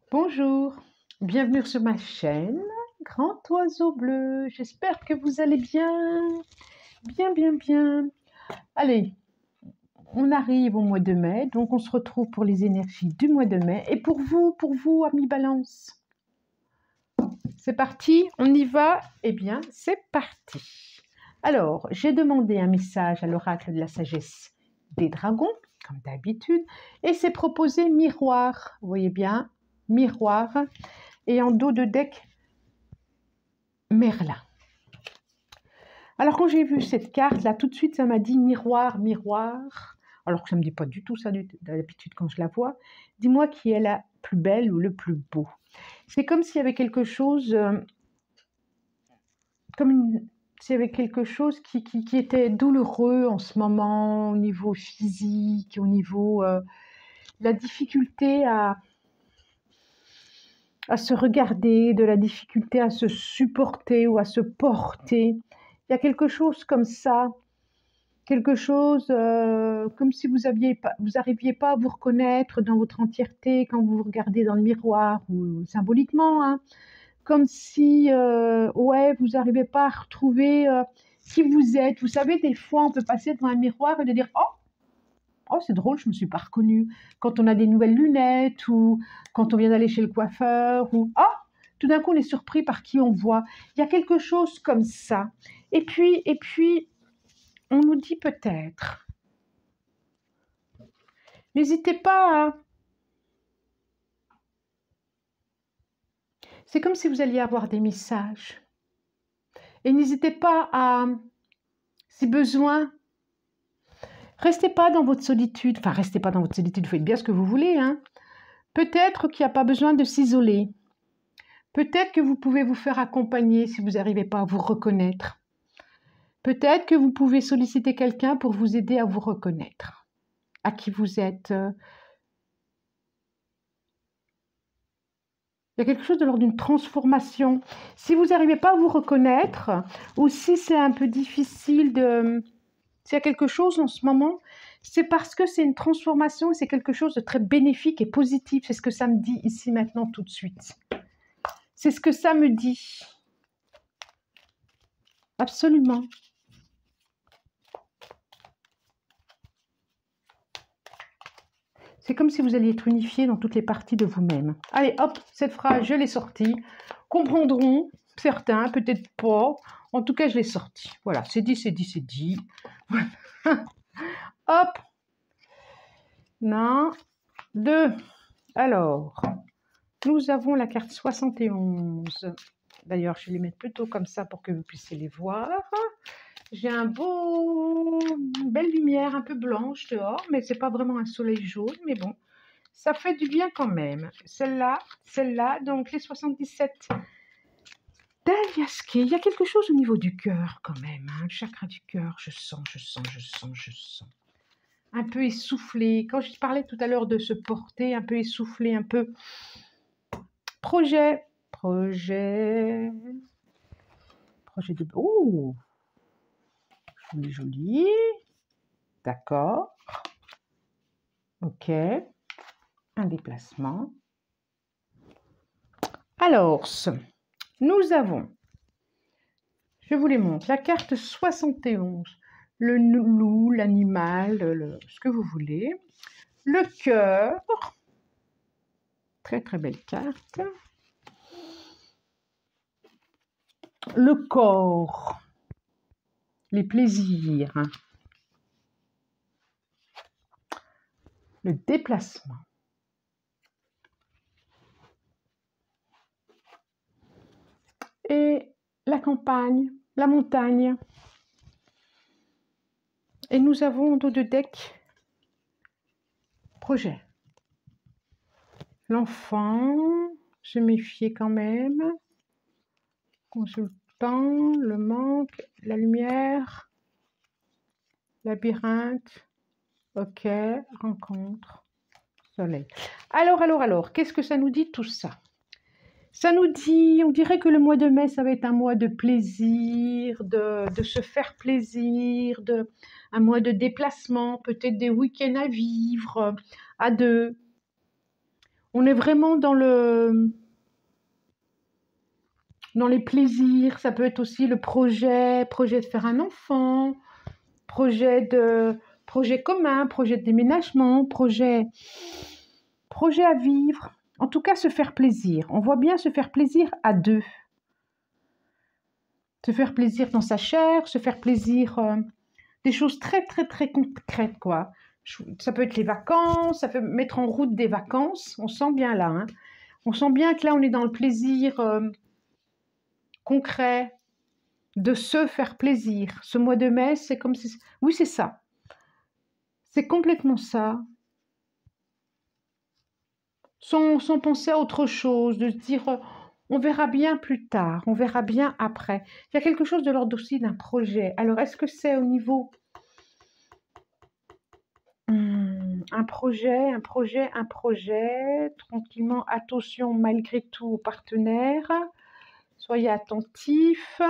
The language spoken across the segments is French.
Bonjour, bienvenue sur ma chaîne Grand Oiseau Bleu. J'espère que vous allez bien, bien. Allez, on arrive au mois de mai, donc on se retrouve pour les énergies du mois de mai. Et pour vous, amis Balance, c'est parti, on y va? Eh bien, c'est parti. Alors, j'ai demandé un message à l'oracle de la sagesse des dragons, comme d'habitude, et c'est proposé miroir. Vous voyez bien, miroir. Et en dos de deck, Merlin. Alors quand j'ai vu cette carte là, tout de suite ça m'a dit miroir, miroir. Alors que ça ne me dit pas du tout ça d'habitude quand je la vois. Dis-moi qui est la plus belle ou le plus beau. C'est comme s'il y avait quelque chose, s'il y avait quelque chose qui était douloureux en ce moment au niveau physique, au niveau la difficulté à se regarder, de la difficulté à se supporter ou à se porter. Il y a quelque chose comme ça, quelque chose comme si vous n'arriviez pas à vous reconnaître dans votre entièreté quand vous vous regardez dans le miroir, ou symboliquement, hein, comme si ouais, vous n'arrivez pas à retrouver qui vous êtes. Vous savez, des fois, on peut passer devant un miroir et de dire « Oh, c'est drôle, je ne me suis pas reconnue ». Quand on a des nouvelles lunettes ou quand on vient d'aller chez le coiffeur ou « Oh !» Tout d'un coup, on est surpris par qui on voit. Il y a quelque chose comme ça. Et puis, on nous dit peut-être, n'hésitez pas à... C'est comme si vous alliez avoir des messages. Et n'hésitez pas à, si besoin, restez pas dans votre solitude. Enfin, restez pas dans votre solitude, faites bien ce que vous voulez, hein. Peut-être qu'il n'y a pas besoin de s'isoler. Peut-être que vous pouvez vous faire accompagner si vous n'arrivez pas à vous reconnaître. Peut-être que vous pouvez solliciter quelqu'un pour vous aider à vous reconnaître, à qui vous êtes. Il y a quelque chose de l'ordre d'une transformation. Si vous n'arrivez pas à vous reconnaître, ou si c'est un peu difficile de... S'il y a quelque chose en ce moment, c'est parce que c'est une transformation et c'est quelque chose de très bénéfique et positif. C'est ce que ça me dit ici, maintenant, tout de suite. C'est ce que ça me dit. Absolument. C'est comme si vous alliez être unifié dans toutes les parties de vous-même. Allez, hop, cette phrase, je l'ai sortie. Comprendront certains, peut-être pas. En tout cas, je l'ai sortie. Voilà, c'est dit, c'est dit, c'est dit. Hop. Non. 2. Alors, nous avons la carte 71. D'ailleurs, je vais les mettre plutôt comme ça pour que vous puissiez les voir. J'ai une belle lumière un peu blanche dehors, mais c'est pas vraiment un soleil jaune, mais bon, ça fait du bien quand même. Celle-là, donc les 77 d'Aliaske. Il y a quelque chose au niveau du cœur quand même, hein, le chakra du cœur, je sens. Un peu essoufflé. Quand je parlais tout à l'heure de se porter, un peu essoufflé, un peu projet de... Oh, joli. D'accord. Ok. Un déplacement. Alors, nous avons, je vous les montre, la carte 71. Le loup, l'animal, ce que vous voulez. Le cœur. Très, très belle carte. Le corps. Les plaisirs. Le déplacement. Et la campagne, la montagne. Et nous avons en dos de deck projet. L'enfant, se méfier quand même. Consultant, le manque, la lumière, labyrinthe, ok, rencontre, soleil. Alors, qu'est-ce que ça nous dit tout ça? Ça nous dit, on dirait que le mois de mai, ça va être un mois de plaisir, de se faire plaisir, un mois de déplacement, peut-être des week-ends à vivre à deux. On est vraiment dans les plaisirs. Ça peut être aussi le projet de faire un enfant, projet commun, projet de déménagement, projet à vivre. En tout cas, se faire plaisir. On voit bien se faire plaisir à deux. Se faire plaisir dans sa chair, se faire plaisir, des choses très, très, très concrètes, quoi. Ça peut être les vacances, ça peut mettre en route des vacances. On sent bien là, hein. On sent bien que là, on est dans le plaisir concret de se faire plaisir. Ce mois de mai, c'est comme si... Oui, c'est ça. C'est complètement ça. Sans penser à autre chose, de se dire on verra bien plus tard, on verra bien après. Il y a quelque chose de l'ordre aussi d'un projet. Alors, est-ce que c'est au niveau un projet, tranquillement, attention malgré tout aux partenaires, soyez attentifs,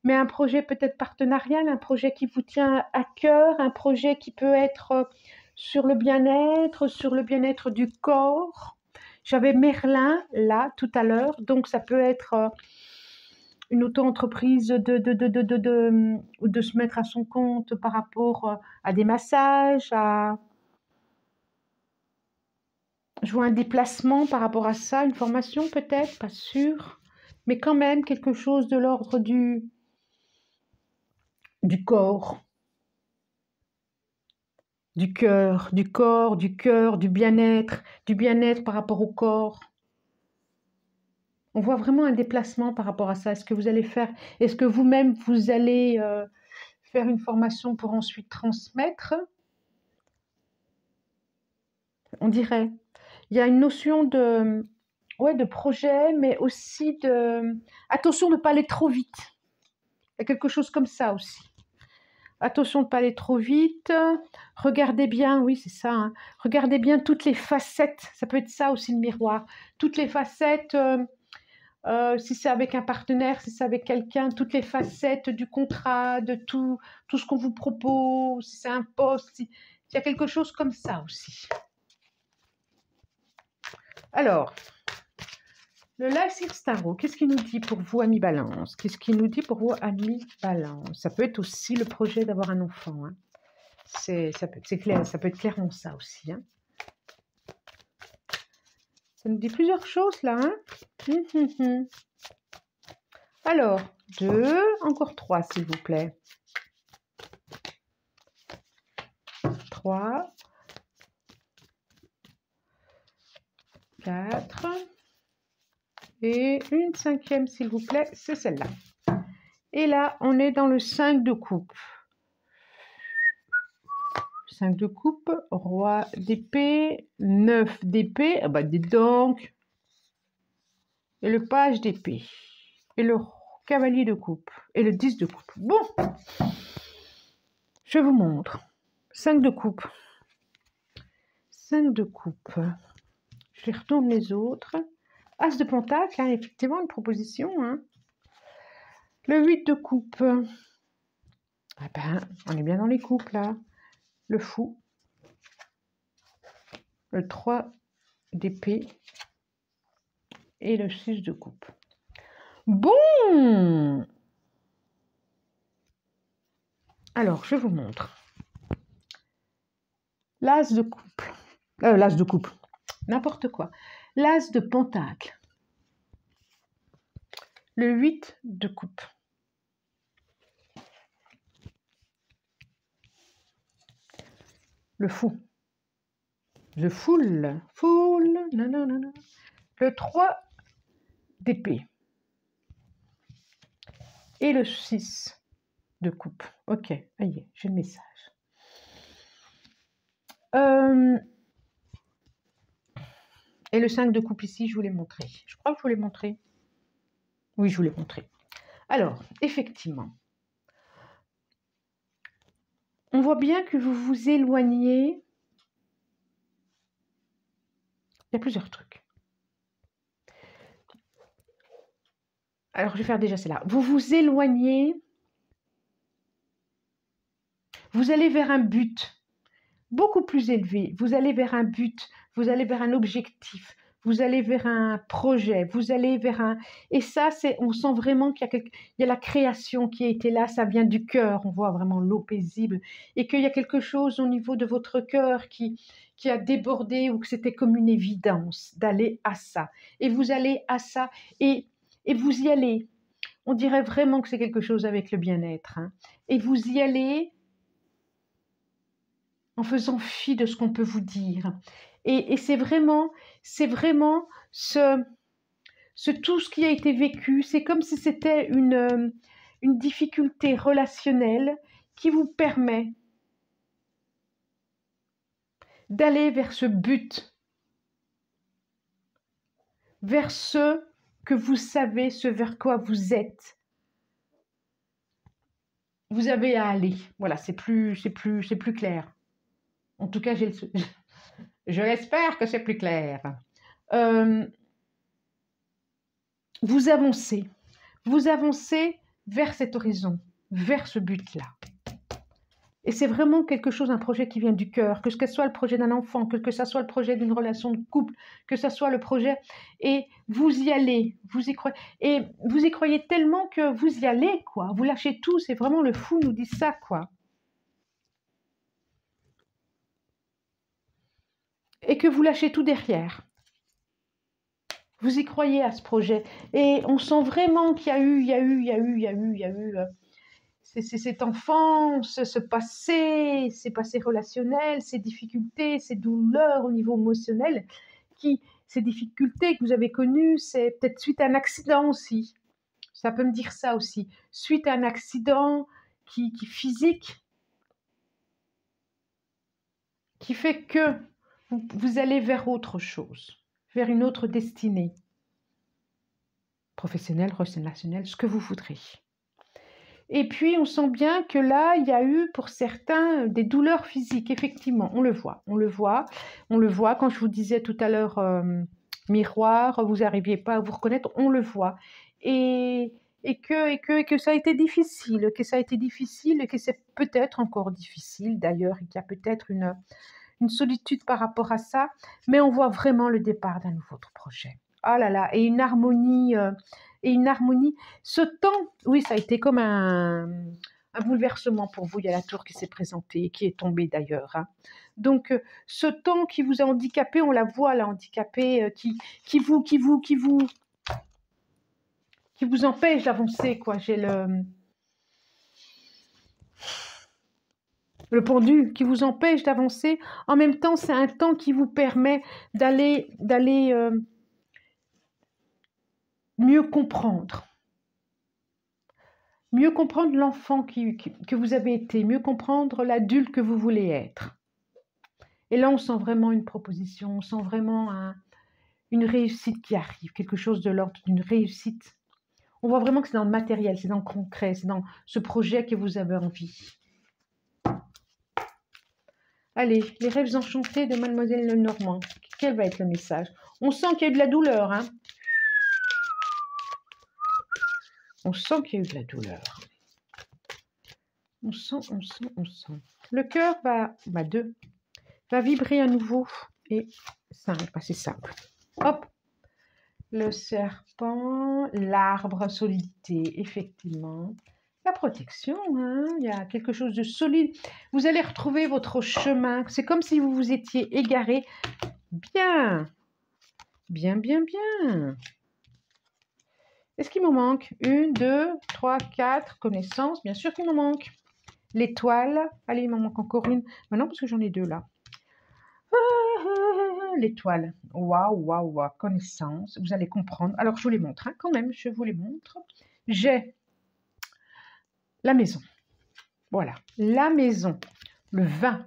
mais un projet peut-être partenarial, un projet qui vous tient à cœur, un projet qui peut être sur le bien-être du corps. J'avais Merlin là tout à l'heure, donc ça peut être une auto-entreprise ou de se mettre à son compte par rapport à des massages, je vois un déplacement par rapport à ça, une formation peut-être, pas sûr, mais quand même quelque chose de l'ordre du corps, du cœur, du bien-être par rapport au corps. On voit vraiment un déplacement par rapport à ça. Est-ce que vous allez faire, est-ce que vous-même vous allez faire une formation pour ensuite transmettre? On dirait. Il y a une notion de, ouais, de projet, mais aussi de... Attention de ne pas aller trop vite. Il y a quelque chose comme ça aussi. Attention de ne pas aller trop vite. Regardez bien, oui, c'est ça. Hein. Regardez bien toutes les facettes. Ça peut être ça aussi le miroir. Toutes les facettes, si c'est avec un partenaire, si c'est avec quelqu'un, toutes les facettes du contrat, de tout ce qu'on vous propose, si c'est un poste. Il y a quelque chose comme ça aussi. Alors, le Life Six Tarot, qu'est-ce qu'il nous dit pour vous, amis Balance? Qu'est-ce qu'il nous dit pour vous, amis Balance? Ça peut être aussi le projet d'avoir un enfant. Hein. C'est clair, ça peut être clairement ça aussi. Hein. Ça nous dit plusieurs choses là. Hein. Alors, 2, encore 3 s'il vous plaît. 3, 4, et une 5e s'il vous plaît, c'est celle-là. Et là, on est dans le 5 de coupe. 5 de coupe, roi d'épée, 9 d'épée, ah bah dis donc, et le page d'épée, et le cavalier de coupe, et le 10 de coupe. Bon, je vous montre. 5 de coupe. 5 de coupe. Je retourne les autres. As de pentacle, hein, effectivement, une proposition. Hein. Le 8 de coupe. Ah ben, on est bien dans les coupes, là. Le fou. Le 3 d'épée. Et le 6 de coupe. Bon! Alors, je vous montre. L'as de coupe. L'as de coupe. N'importe quoi. L'as de pentacle. Le 8 de coupe. Le fou. The foule. Foule. Non. Le 3 d'épée. Et le 6 de coupe. Ok, allez, j'ai le message. Et le 5 de coupe ici, je vous l'ai montré. Je crois que je vous l'ai montré. Oui, je vous l'ai montré. Alors, effectivement, on voit bien que vous vous éloignez. Il y a plusieurs trucs. Alors, je vais faire déjà celle-là. Vous vous éloignez. Vous allez vers un but beaucoup plus élevé. Vous allez vers un but. Vous allez vers un objectif. vous allez vers un projet, vous allez vers un... Et ça, on sent vraiment qu'il y a la création qui a été là, ça vient du cœur, on voit vraiment l'eau paisible, et qu'il y a quelque chose au niveau de votre cœur qui a débordé ou que c'était comme une évidence d'aller à ça. Et vous allez à ça, et vous y allez. On dirait vraiment que c'est quelque chose avec le bien-être. Hein. Et vous y allez en faisant fi de ce qu'on peut vous dire. Et c'est vraiment tout ce qui a été vécu, c'est comme si c'était une difficulté relationnelle qui vous permet d'aller vers ce but, vers ce que vous savez, ce vers quoi vous êtes. Vous avez à aller. Voilà, c'est plus clair. En tout cas, je l'espère que c'est plus clair. Vous avancez vers cet horizon, vers ce but-là. Et c'est vraiment quelque chose, un projet qui vient du cœur, que ce soit le projet d'un enfant, que ce soit le projet d'une relation de couple, que ce soit le projet, et vous y allez, vous y croyez, et vous y croyez tellement que vous y allez, quoi. Vous lâchez tout, c'est vraiment le fou nous dit ça, quoi. Et que vous lâchez tout derrière. Vous y croyez à ce projet. Et on sent vraiment qu'il y a eu cet enfance, ce passé, ces passés relationnels, ces difficultés, ces douleurs au niveau émotionnel, ces difficultés que vous avez connues, c'est peut-être suite à un accident aussi. Ça peut me dire ça aussi. Suite à un accident qui physique, qui fait que vous allez vers autre chose, vers une autre destinée, professionnelle, relationnelle, ce que vous voudrez. Et puis, on sent bien que là, il y a eu pour certains des douleurs physiques, effectivement, on le voit quand je vous disais tout à l'heure miroir, vous n'arriviez pas à vous reconnaître, on le voit. Et que ça a été difficile, et que c'est peut-être encore difficile d'ailleurs, et qu'il y a peut-être une solitude par rapport à ça, mais on voit vraiment le départ d'un nouveau projet. Ah là là, et une harmonie. Ce temps, oui, ça a été comme un bouleversement pour vous. Il y a la tour qui s'est présentée, qui est tombée d'ailleurs. Hein. Donc, ce temps qui vous a handicapé, on la voit là, handicapé, qui vous empêche d'avancer, quoi. J'ai le pendu qui vous empêche d'avancer. En même temps, c'est un temps qui vous permet d'aller mieux comprendre l'enfant que vous avez été, mieux comprendre l'adulte que vous voulez être. Et là, on sent vraiment une proposition, on sent vraiment une réussite qui arrive, quelque chose de l'ordre d'une réussite. On voit vraiment que c'est dans le matériel, c'est dans le concret, c'est dans ce projet que vous avez envie. Allez, les rêves enchantés de Mademoiselle Lenormand. Quel va être le message? On sent qu'il y a eu de la douleur, hein. On sent qu'il y a eu de la douleur. On sent. Le cœur va vibrer à nouveau. Et 5, c'est simple. Hop. Le serpent, l'arbre, solidité, effectivement. La protection, hein, il y a quelque chose de solide. Vous allez retrouver votre chemin. C'est comme si vous vous étiez égaré. Bien. Est-ce qu'il me manque? 1, 2, 3, 4 connaissances. Bien sûr qu'il me manque. L'étoile. Allez, il m'en manque encore une. Maintenant, parce que j'en ai 2 là. L'étoile. Waouh. Connaissance. Vous allez comprendre. Alors, je vous les montre, hein, quand même. Je vous les montre. J'ai la maison. Voilà. La maison. Le vin.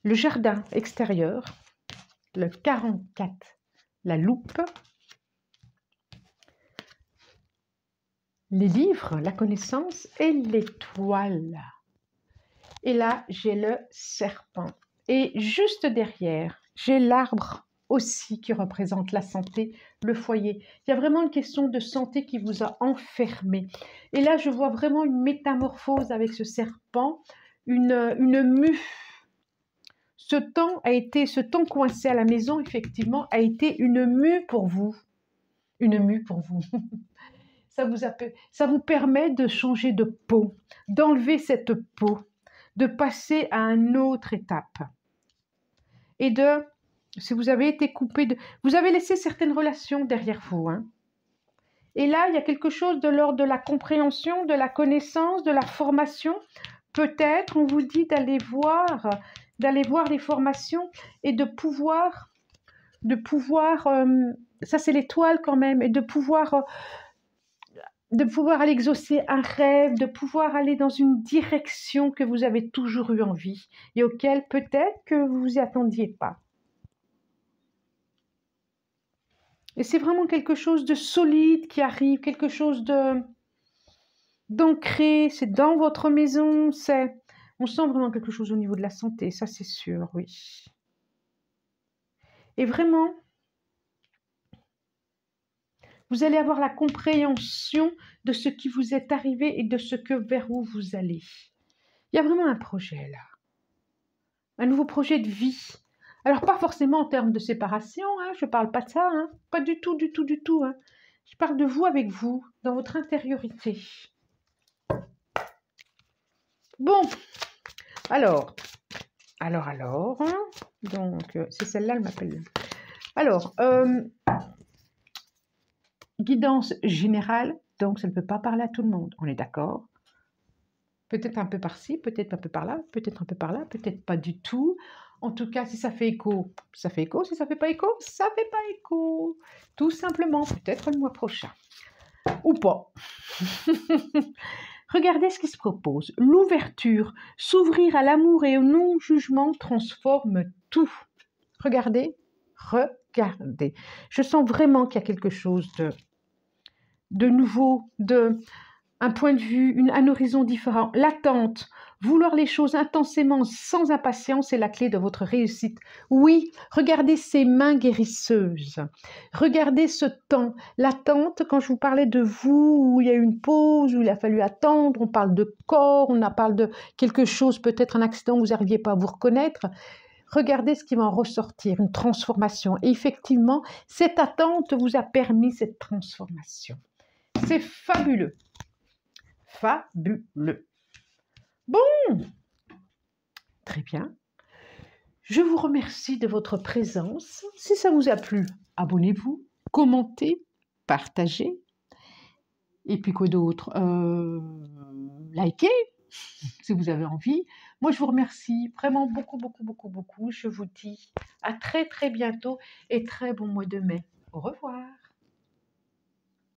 Le jardin extérieur. Le 44. La loupe. Les livres, la connaissance et l'étoile. Et là, j'ai le serpent. Et juste derrière, j'ai l'arbre aussi qui représente la santé, le foyer. Il y a vraiment une question de santé qui vous a enfermé. Et là, je vois vraiment une métamorphose avec ce serpent, une mue ce temps coincé à la maison, effectivement, a été une mue pour vous. Une mue pour vous. Ça vous permet de changer de peau, d'enlever cette peau, de passer à une autre étape. Et si vous avez été coupé vous avez laissé certaines relations derrière vous. Hein. Et là, il y a quelque chose de l'ordre de la compréhension, de la connaissance, de la formation. Peut-être, on vous dit d'aller voir les formations et de pouvoir ça c'est l'étoile quand même, et de pouvoir aller exaucer un rêve, de pouvoir aller dans une direction que vous avez toujours eu envie et auquel peut-être que vous vous y attendiez pas. Et c'est vraiment quelque chose de solide qui arrive, quelque chose d'ancré, c'est dans votre maison, on sent vraiment quelque chose au niveau de la santé, ça c'est sûr, oui. Et vraiment, vous allez avoir la compréhension de ce qui vous est arrivé et de vers où vous allez. Il y a vraiment un projet là, un nouveau projet de vie. Alors pas forcément en termes de séparation, hein, je ne parle pas de ça, hein, pas du tout, du tout, du tout. Hein. Je parle de vous avec vous, dans votre intériorité. Bon, alors, hein, donc c'est celle-là, elle m'appelle. Alors, guidance générale, donc ça ne peut pas parler à tout le monde, on est d'accord? Peut-être un peu par-ci, peut-être un peu par-là, peut-être un peu par-là, peut-être pas du tout. En tout cas, si ça fait écho, ça fait écho. Si ça fait pas écho, ça fait pas écho. Tout simplement, peut-être le mois prochain. Ou pas. Regardez ce qui se propose. L'ouverture, s'ouvrir à l'amour et au non-jugement transforme tout. Regardez, regardez. Je sens vraiment qu'il y a quelque chose de nouveau, un point de vue, un horizon différent. L'attente, vouloir les choses intensément, sans impatience, est la clé de votre réussite. Oui, regardez ces mains guérisseuses. Regardez ce temps. L'attente, quand je vous parlais de vous, où il y a eu une pause, où il a fallu attendre, on parle de corps, on parle de quelque chose, peut-être un accident, vous n'arriviez pas à vous reconnaître. Regardez ce qui va en ressortir, une transformation. Et effectivement, cette attente vous a permis cette transformation. C'est fabuleux. Fabuleux. Bon, très bien. Je vous remercie de votre présence. Si ça vous a plu, abonnez-vous, commentez, partagez. Et puis quoi d'autre, likez si vous avez envie. Moi, je vous remercie vraiment beaucoup, beaucoup, beaucoup, beaucoup. Je vous dis à très, très bientôt et très bon mois de mai. Au revoir.